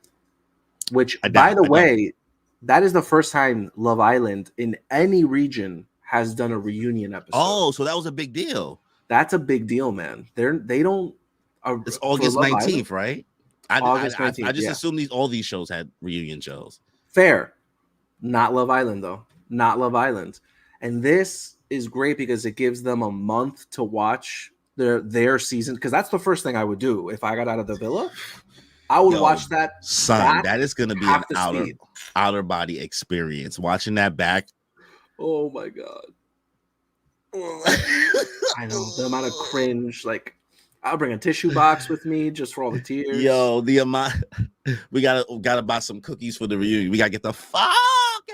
Which, by the way, that is the first time Love Island in any region has done a reunion episode. Oh, so that was a big deal. That's a big deal, man. They don't. It's August 19th, right? August 19th. I just assumed all these shows had reunion shows. Fair. Not Love Island, though. Not Love Island. And this is great because it gives them a month to watch their season, because that's the first thing I would do if I got out of the villa. I would watch that. Son, that is going to be an outer body experience. Watching that back. Oh my god. I know the amount of cringe. Like, I'll bring a tissue box with me just for all the tears. Yo, the amount. We gotta buy some cookies for the reunion. We gotta get the fuck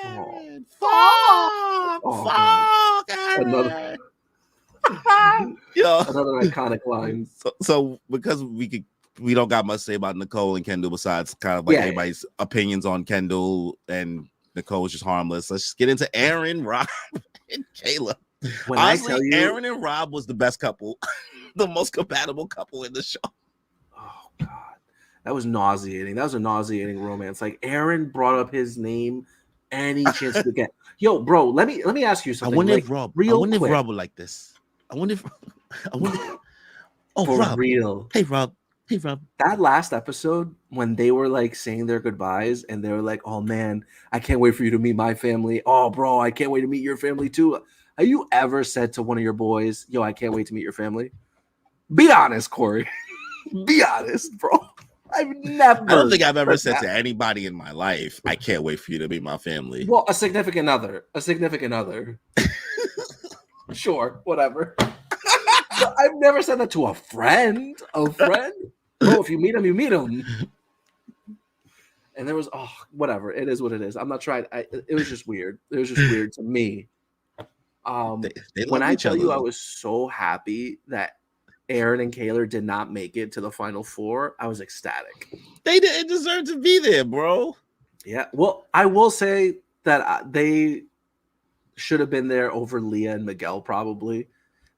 Aaron. Fuck Aaron. Another iconic line. So because we don't got much to say about Nicole and Kendall besides kind of like everybody's opinions on Kendall, and Nicole is just harmless. Let's just get into Aaron, Rob, and Kayla. Honestly, Aaron and Rob was the best couple, the most compatible couple in the show. Oh god, that was nauseating. That was a nauseating romance. Like, Aaron brought up his name any chance to get. Yo, bro, let me ask you something. I wonder if Rob would like this. I wonder. Oh, for Rob. Real. Hey, Rob. Hey, Rob. That last episode when they were like saying their goodbyes and they were like, "Oh man, I can't wait for you to meet my family." Oh, bro, I can't wait to meet your family too. Have you ever said to one of your boys, "Yo, I can't wait to meet your family"? Be honest, Corey. Be honest, bro. I've never. I don't think I've ever said to anybody in my life, "I can't wait for you to meet my family." Well, a significant other. Sure, whatever. But I've never said that to a friend. Bro, if you meet him, you meet him. And there was, whatever. It is what it is. I'm not trying. It was just weird. It was just weird to me. They When love I each tell other you I though. was so happy that Aaron and Kaylor did not make it to the final four, I was ecstatic. They didn't deserve to be there, bro. Yeah. Well, I will say that they should have been there over Leah and Miguel probably.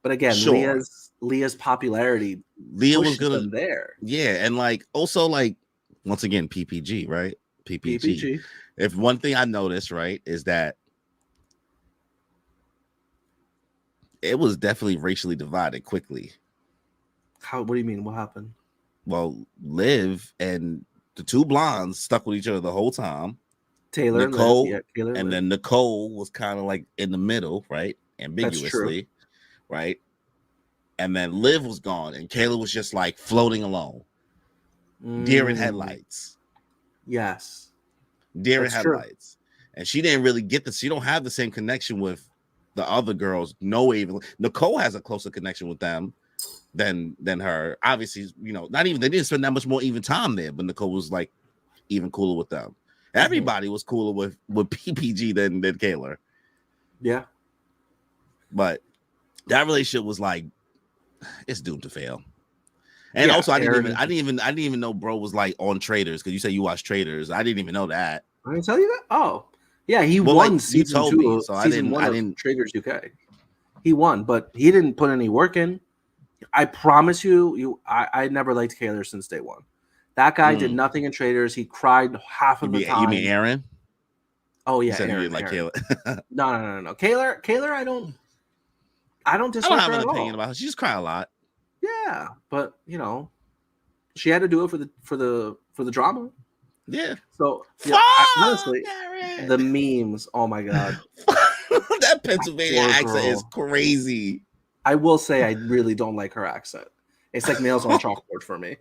But again, Sure. Leah's popularity Leah was pushes gonna, them there. yeah, and like also like once again, PPG, right? PPG. PPG. If one thing I noticed, right, is that it was definitely racially divided quickly. How? What do you mean? What happened? Well, Liv and the two blondes stuck with each other the whole time. Taylor and Liv. Nicole, Yeah, Taylor and and Liv. then Nicole was kind of like in the middle, right? That's true. Ambiguously, right? And then Liv was gone, and Kayla was just like floating alone, deer in headlights. Yes, Deer in that's true. headlights. And she didn't really get this. She don't have the same connection with the other girls. No, even Nicole has a closer connection with them than her. Obviously, you know, not even they didn't spend that much more even time there, but Nicole was like even cooler with them. Everybody was cooler with PPG than Kaylor. Yeah. But that relationship was like, it's doomed to fail. And Yeah, also, I didn't even know bro was like on Traders, because you say you watch Traders. I didn't even know that. I didn't tell you that. Oh, yeah, he Well, won like, season you told 2, me, so season one I of didn't. Traders UK. He won, but he didn't put any work in. I promise you, I never liked Kaylor since day one. That guy did nothing in Traders. He cried half of the time. You mean Aaron? Oh yeah, You said Aaron. you didn't like Aaron. Kaylor. No. Kaylor, I don't dislike I don't have her an at opinion all. about her. She just cry a lot. Yeah, but you know, she had to do it for the drama. Yeah. So yeah, honestly, the memes. Oh my god, that Pennsylvania poor accent girl. is crazy. I will say I really don't like her accent. It's like nails on chalkboard for me.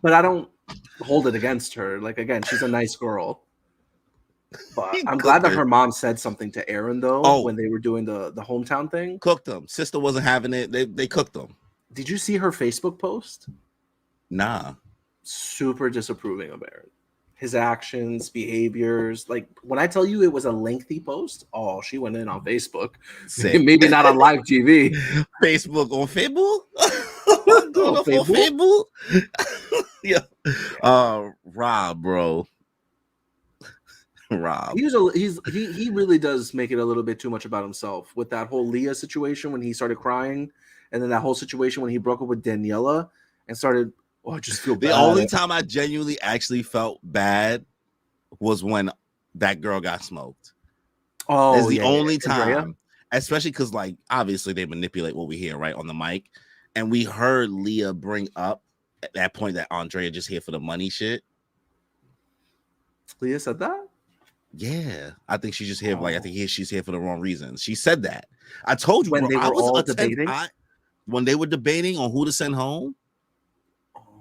But I don't hold it against her. Like again, she's a nice girl. But I'm glad that her mom said something to Aaron though when they were doing the hometown thing. Cooked them. Sister wasn't having it. They cooked them. Did you see her Facebook post? Nah. Super disapproving of Aaron. His actions, behaviors. Like when I tell you it was a lengthy post, oh, she went in on Facebook. Maybe not on live TV. Facebook on Facebook? On Facebook? Yeah. Rob, bro. Rob. He really does make it a little bit too much about himself with that whole Leah situation when he started crying, and then that whole situation when he broke up with Daniela and started. Oh, I just feel bad. The only time I genuinely actually felt bad was when that girl got smoked. Oh, it's the only time, Andrea? especially because like obviously they manipulate what we hear right on the mic, and we heard Leah bring up at that point that Andrea just here for the money shit. Leah said that. Yeah, I think she's just here. Like I think she's here for the wrong reasons. She said that. I told you when bro, they were I was all debating. When they were debating on who to send home.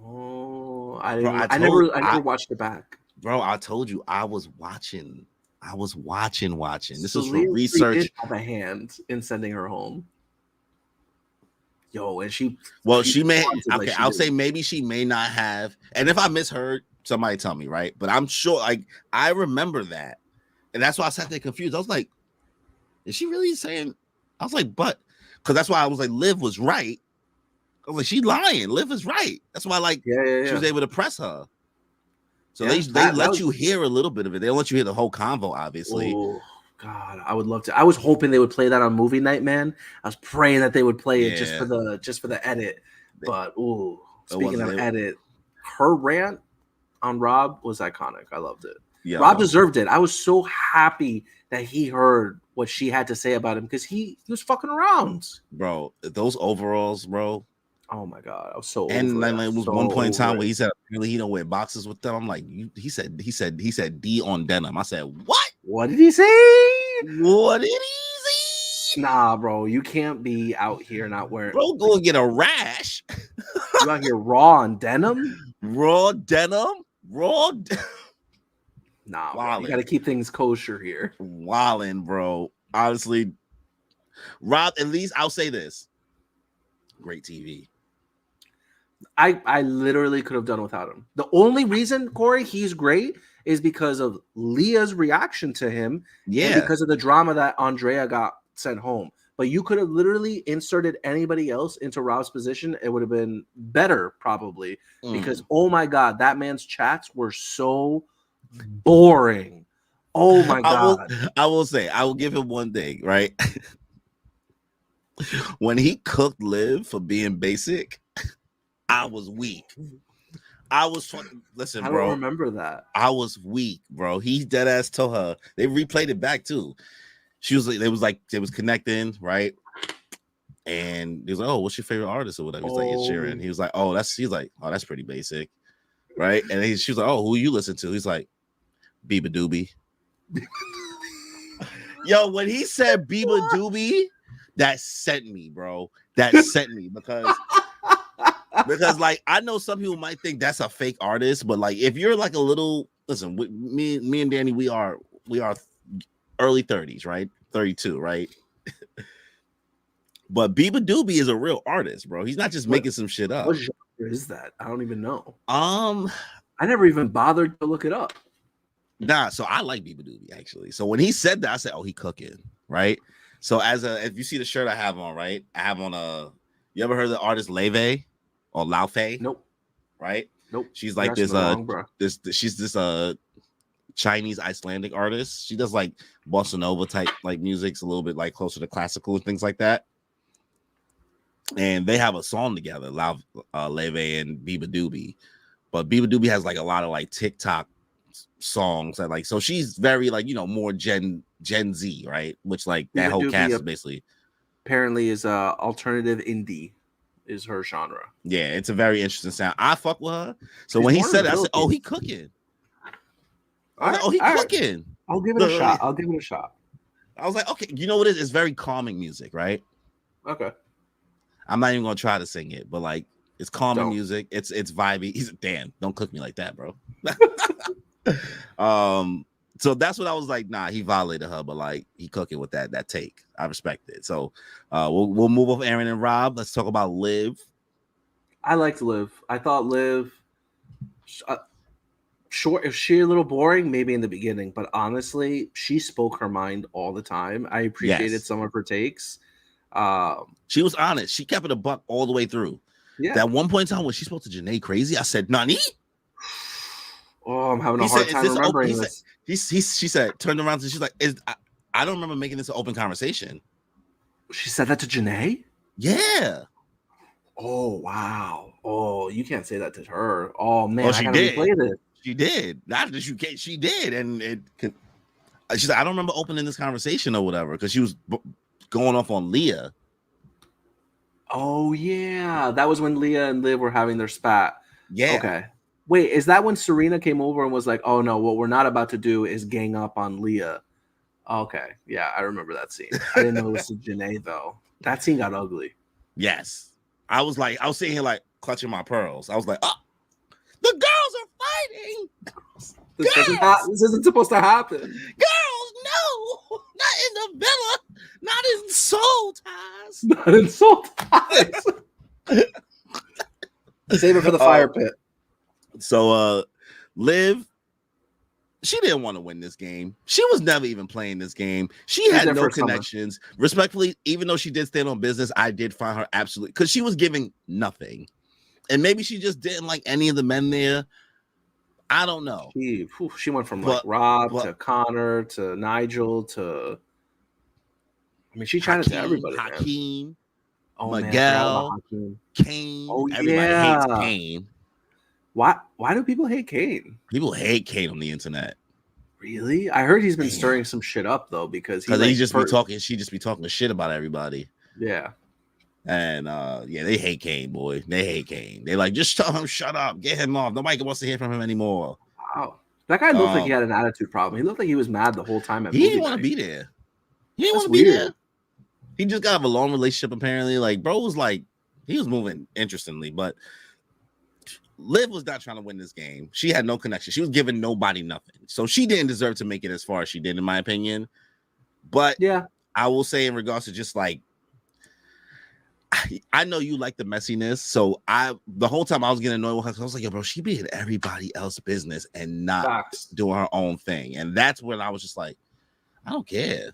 Oh, I never watched it back. Bro, I told you I was watching. This So was for research. Did have a hand in sending her home. Yo, and she may. Okay, I'll say maybe she may not have. And if I misheard, somebody tell me, right? But I'm sure, like, I remember that. And that's why I sat there confused. I was like, is she really saying? I was like, but, because that's why I was like, Liv was right. I was like, she's lying. Liv is right. That's why, like, she was able to press her. So they let you hear a little bit of it. They don't let you hear the whole convo, obviously. Oh, God, I would love to. I was hoping they would play that on movie night, man. I was praying that they would play it just for the edit. But speaking of edit, her rant on Rob was iconic. I loved it. Yeah. Rob deserved it. I was so happy that he heard what she had to say about him because he was fucking around. Bro, those overalls, bro. Oh my God, I was so and then it was one point in time where he said really he don't wear boxes with them. I'm like, he said D on denim. I said, what? What did he say? What did he say? Nah, bro, you can't be out here not wearing. Bro, go and get a rash. You out here raw on denim? Raw denim? Nah, bro, you got to keep things kosher here. Wildin', bro. Honestly, Rob, at least I'll say this. Great TV. I literally could have done without him. The only reason, Corey, he's great is because of Leah's reaction to him and Yeah. because of the drama that Andrea got sent home. But you could have literally inserted anybody else into Rob's position. It would have been better, probably, because oh my God, that man's chats were so boring. Oh my God. I will say, I will give him one thing, right? When he cooked Liv for being basic, I was weak. I was fucking listen, bro. I don't remember that. I was weak, bro. He dead ass told her. They replayed it back too. She was like, they was connecting, right? And he was like, "Oh, what's your favorite artist or whatever?" He's like, "It's Sheeran." He was like, "Oh, that's." He's like, "Oh, that's pretty basic, right?" And she was like, "Oh, who you listen to?" He's like, "Biba Doobie." Yo, when he said Biba Doobie, that sent me, bro. That sent me because like I know some people might think that's a fake artist, but like if you're like a little listen, me and Danny, we are early 30s, right? 32, right? But Biba Doobie is a real artist, bro. He's not just making some shit up. What genre is that? I don't even know. I never even bothered to look it up. Nah, so I like Biba Doobie actually. So when he said that, I said, "Oh, he cooking, right?" So if you see the shirt I have on, right? I have on you ever heard of the artist LEAH or LEAH? Nope. Right? Nope. She's like this she's this Chinese Icelandic artist. She does like bossa nova type like music's a little bit like closer to classical and things like that. And they have a song together, LEAH and Biba Doobie. But Biba Doobie has like a lot of like TikTok songs that like, so she's very like, you know, more Gen Z, right? Which like that whole cast is basically apparently is alternative indie is her genre. Yeah, it's a very interesting sound. I fuck with her. So when he said it, I said, "Oh, he cooking." Oh, he cooking. I'll give it a shot. I'll give it a shot. I was like, okay, you know what it is? It's very calming music, right? Okay. I'm not even gonna try to sing it, but like it's calming music. It's vibey. He's damn, don't cook me like that, bro. So that's what I was like. Nah, he violated her, but like he cooking with that take. I respect it. So we'll move off Aaron and Rob. Let's talk about Liv. I liked Liv. I thought Liv short, if she a little boring, maybe in the beginning, but honestly, she spoke her mind all the time. I appreciated some of her takes. She was honest. She kept it a buck all the way through. Yeah. That one point in time when she spoke to Janae crazy, I said, "Nani?" Oh, I'm having a hard time remembering this. She said, turned around and she's like, I don't remember making this an open conversation. She said that to Janae? Yeah. Oh, wow. Oh, you can't say that to her. Oh, man, I gotta replay this. She did. Not that you can't. She did. And she's like, I don't remember opening this conversation or whatever because she was going off on Leah. Oh, yeah. That was when Leah and Liv were having their spat. Yeah. Okay. Wait, is that when Serena came over and was like, "Oh no, what we're not about to do is gang up on Leah"? Okay, yeah, I remember that scene. I didn't know it was Janae though. That scene got ugly. Yes, I was sitting here like clutching my pearls. I was like, "Oh, the girls are fighting." This isn't supposed to happen. Girls, no, not in the villa, not in soul ties, not in soul ties. Save it for the fire pit. So Liv, she didn't want to win this game. She was never even playing this game. She had no connections. Respectfully, even though she did stand on business, I did find her absolutely, because she was giving nothing. And maybe she just didn't like any of the men there. I don't know. She went from like Rob to Connor to Nigel to, I mean, she tried to everybody. Hakeem, Miguel, Kane. Oh, everybody hates Kane. Why do people hate Kane? People hate Kane on the internet. Really? I heard he's been stirring some shit up though because he just be talking. She just be talking shit about everybody. Yeah. And they hate Kane, boy. They hate Kane. They like, just tell him shut up, get him off. Nobody wants to hear from him anymore. Wow. That guy looked like he had an attitude problem. He looked like he was mad the whole time. He didn't want to be there. He didn't want to be there. He just got a long relationship apparently. Like, bro was like, he was moving interestingly, but Liv was not trying to win this game. She had no connection. She was giving nobody nothing. So she didn't deserve to make it as far as she did, in my opinion. But yeah, I will say in regards to just like, I know you like the messiness, so the whole time I was getting annoyed with her. I was like, yo, bro, she be in everybody else's business and not Facts. doing her own thing. And that's when I was just like, I don't care.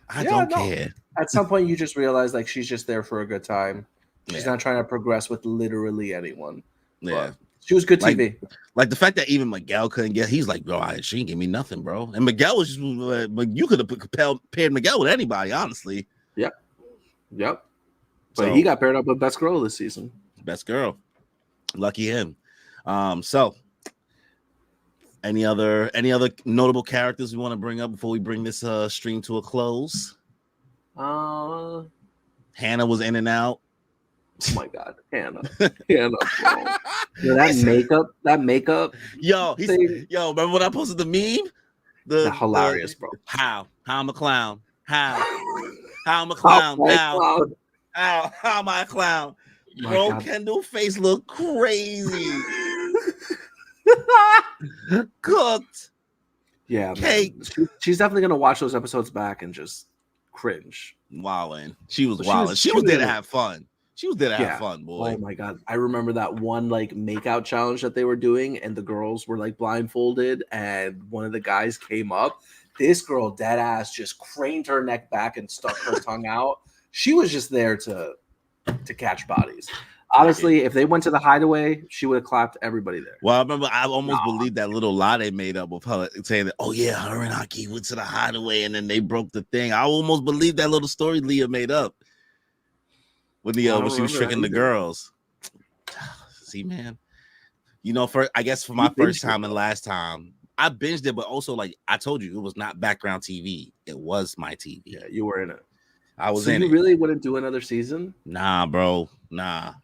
I don't care. At some point, you just realize like she's just there for a good time. She's not trying to progress with literally anyone. Yeah. But she was good TV. Like the fact that even Miguel couldn't get, he's like, bro, she didn't give me nothing, bro. And Miguel was just, you could have paired Miguel with anybody, honestly. Yep. But he got paired up with best girl this season. Best girl. Lucky him. So any other notable characters we want to bring up before we bring this stream to a close? Hannah was in and out. Oh my god, Hannah. Yo, that makeup. Yo, remember when I posted the meme? The hilarious, bro. How I'm a clown. How I'm a clown now. How am I a clown? Bro, God. Kendall face look crazy. Cooked. Yeah, man. She's definitely gonna watch those episodes back and just cringe. Wildin'. She was wildin'. She was there to have fun. She was there to have fun, boy. Oh my god. I remember that one like makeout challenge that they were doing, and the girls were like blindfolded, and one of the guys came up. This girl, dead ass, just craned her neck back and stuck her tongue out. She was just there to catch bodies. Honestly, if they went to the hideaway, she would have clapped everybody there. Well, I remember I almost believed that little lie they made up of her saying that, oh yeah, her and Aki went to the hideaway and then they broke the thing. I almost believed that little story Leah made up when she was tricking the girls. See, man, I guess for my first time and last time, I binged it, but also like I told you, it was not background TV. It was my TV. Yeah, you were in it. I was in it. You really wouldn't do another season? Nah, bro. Nah.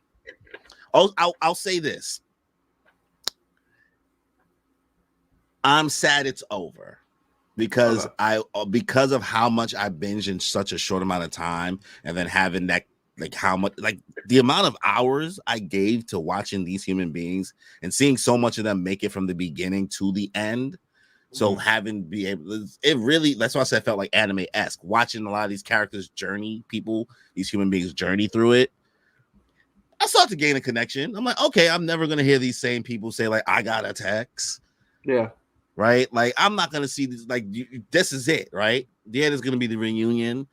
Oh, I'll say this. I'm sad it's over because because of how much I binged in such a short amount of time, and then having that the amount of hours I gave to watching these human beings and seeing so much of them make it from the beginning to the end. So that's why I said it felt like anime-esque, watching a lot of these characters these human beings journey through it. I started to gain a connection. I'm like, okay, I'm never going to hear these same people say like, I got a text. Yeah. Right. Like, I'm not going to see this. Like, this is it. Right. Yeah, there's going to be the reunion.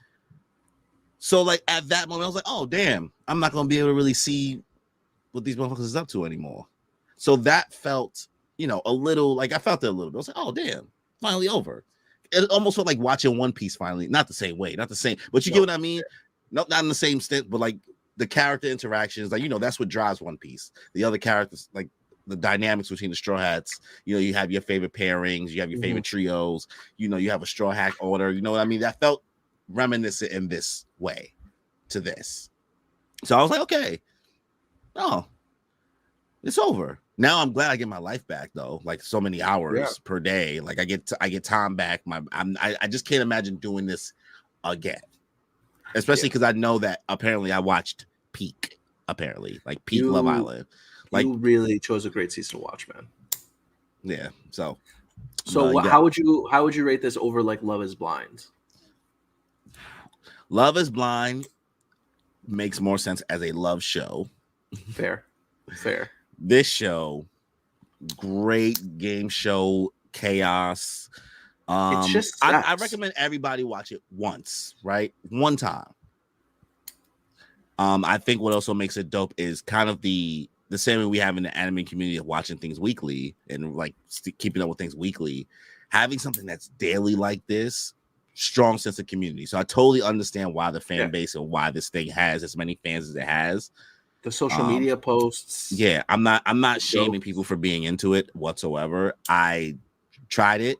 So like at that moment, I was like, oh, damn, I'm not going to be able to really see what these motherfuckers is up to anymore. So that felt, a little like I felt it a little bit. I was like, oh, damn, finally over. It almost felt like watching One Piece finally. Not the same way, but you get what I mean? No, not in the same stint, but like the character interactions, like, that's what drives One Piece. The other characters, like the dynamics between the Straw Hats, you have your favorite pairings, you have your favorite trios, you have a Straw Hat order, you know what I mean? That felt reminiscent in this way to this. So I was like, okay, oh, it's over. Now I'm glad I get my life back though, like so many hours per day. Like I get time back. I just can't imagine doing this again, especially because I know that apparently I watched Peak. Like Peak Love Island. Like you really chose a great season to watch, man. Yeah. So how would you rate this over like Love Is Blind? Love Is Blind makes more sense as a love show. Fair. This show, great game show chaos. It's just I recommend everybody watch it once, right? One time. I think what also makes it dope is kind of the same way we have in the anime community of watching things weekly and like keeping up with things weekly. Having something that's daily like this, strong sense of community. So I totally understand why the fan base and why this thing has as many fans as it has. The social media posts. Yeah, I'm not shaming people for being into it whatsoever. I tried it.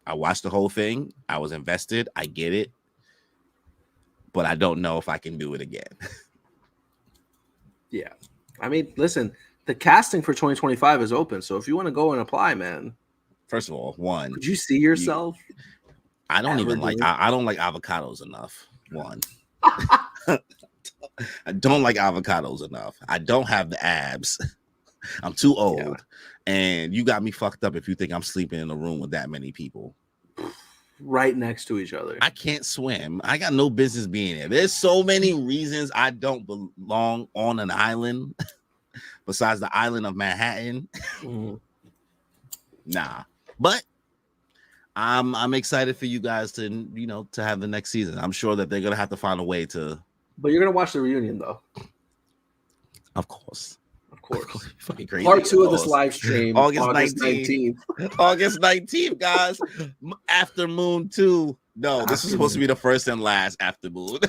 I watched the whole thing. I was invested. I get it. But I don't know if I can do it again. Yeah. I mean, listen, the casting for 2025 is open. So if you want to go and apply, man. First of all, one. Could you see yourself? I don't even like I don't like avocados enough. One. I don't like avocados enough. I don't have the abs. I'm too old. And you got me fucked up if you think I'm sleeping in a room with that many people. right next to each other. I can't swim. I got no business being there. There's so many reasons I don't belong on an island besides the island of Manhattan. Nah, but I'm excited for you guys to, you know, to have the next season. I'm sure that they're gonna have to find a way to. But you're gonna watch the reunion though. Of course. Fucking crazy. Part 2 of this live stream, August 19th. August 19th, guys. After Moon 2. No, this is supposed to be the first and last after Moon.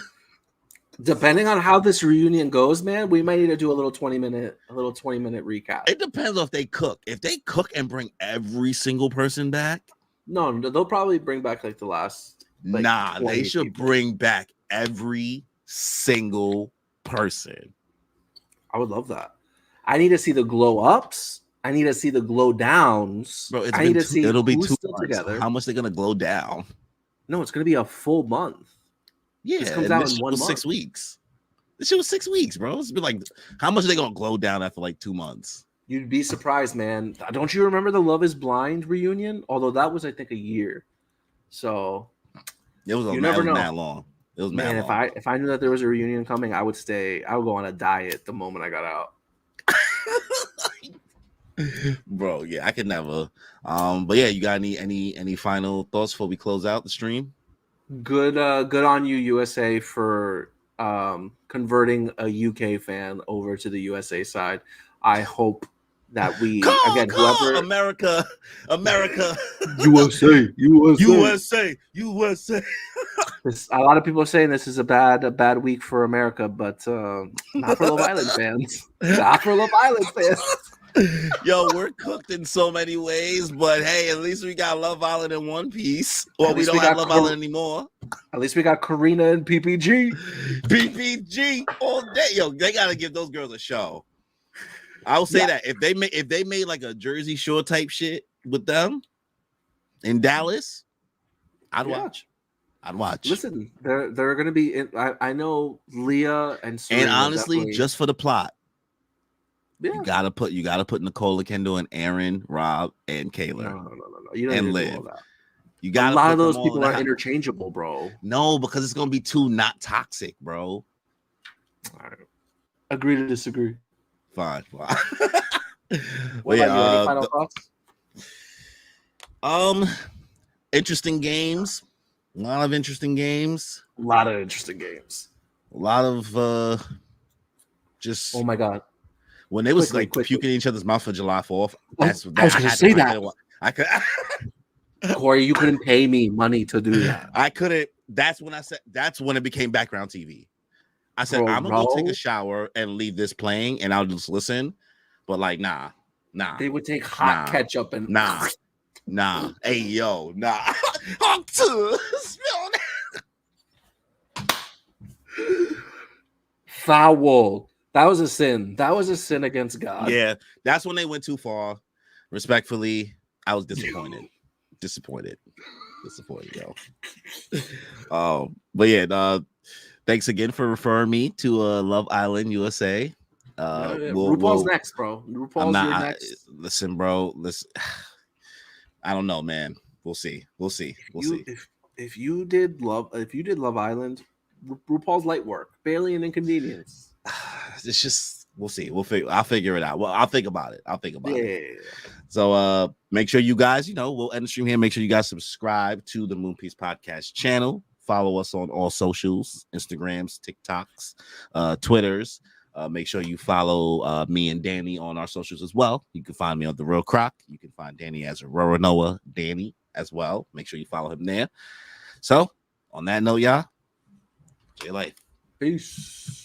Depending on how this reunion goes, man, we might need to do a little 20-minute recap. It depends on if they cook. If they cook and bring every single person back. No, they'll probably bring back like the last. Like, nah, they should bring back every single person. I would love that. I need to see the glow ups. I need to see the glow downs. Bro, I need to see it'll be who's 2 still months. together. How much they're gonna glow down? No, it's gonna be a full month. Yeah, this comes out in 1 month. 6 weeks. This shit was 6 weeks, bro. It's been like, how much are they gonna glow down after like 2 months? You'd be surprised, man. Don't you remember the Love Is Blind reunion? Although that was, I think, a year. So It was never know. That long. It was man. If I knew that there was a reunion coming, I would stay. I would go on a diet the moment I got out. Bro, yeah, I could never. But yeah, you got any final thoughts before we close out the stream? Good on you, USA, for converting a UK fan over to the USA side. I hope that we whoever America, USA. A lot of people are saying this is a bad week for America, but not for Love Island fans. Not for Love Island fans. Yo, we're cooked in so many ways, but hey, at least we got Love Island in one piece. Well, we don't have Love Island anymore. At least we got Karina and PPG. PPG all day. Yo, they gotta give those girls a show. I'll say that if they made like a Jersey Shore type shit with them in Dallas, I'd watch. I'd watch. Listen, they're gonna be in, I know Leah and Serena, and honestly, definitely. Just for the plot. Yeah. You gotta put Nicola, Kendall, and Aaron, Rob, and Kaylor. No. You don't and need Liv. To do all that. You got a lot of those people are interchangeable, bro. No, because it's gonna be too not toxic, bro. All right. Agree to disagree. Fine. What about you? Any final thoughts? Interesting games. A lot of interesting games. A lot of just. Oh my god. When they was puking in each other's mouth for July 4th. I was gonna say that. I could. Corey, you couldn't pay me money to do that. I couldn't. That's when it became background TV. I said, I'm gonna go take a shower and leave this playing and I'll just listen. But like, nah. They would take hot ketchup and nah. Hey yo, nah. Foul. That was a sin. That was a sin against God. Yeah, that's when they went too far. Respectfully, I was disappointed. Disappointed, yo. But yeah, thanks again for referring me to Love Island USA. RuPaul's next, bro. RuPaul's next. Listen, bro. I don't know, man. We'll see. If you did Love Island, RuPaul's light work, barely an inconvenience. It's just we'll see. I'll figure it out. Well, I'll think about it. So make sure you guys, we'll end the stream here. Make sure you guys subscribe to the Moonpiece Podcast channel. Follow us on all socials, Instagrams, TikToks, Twitters. Make sure you follow me and Danny on our socials as well. You can find me on The Real Croc. You can find Danny as Aurora Noah Danny as well. Make sure you follow him there. So on that note, y'all, stay life. Peace.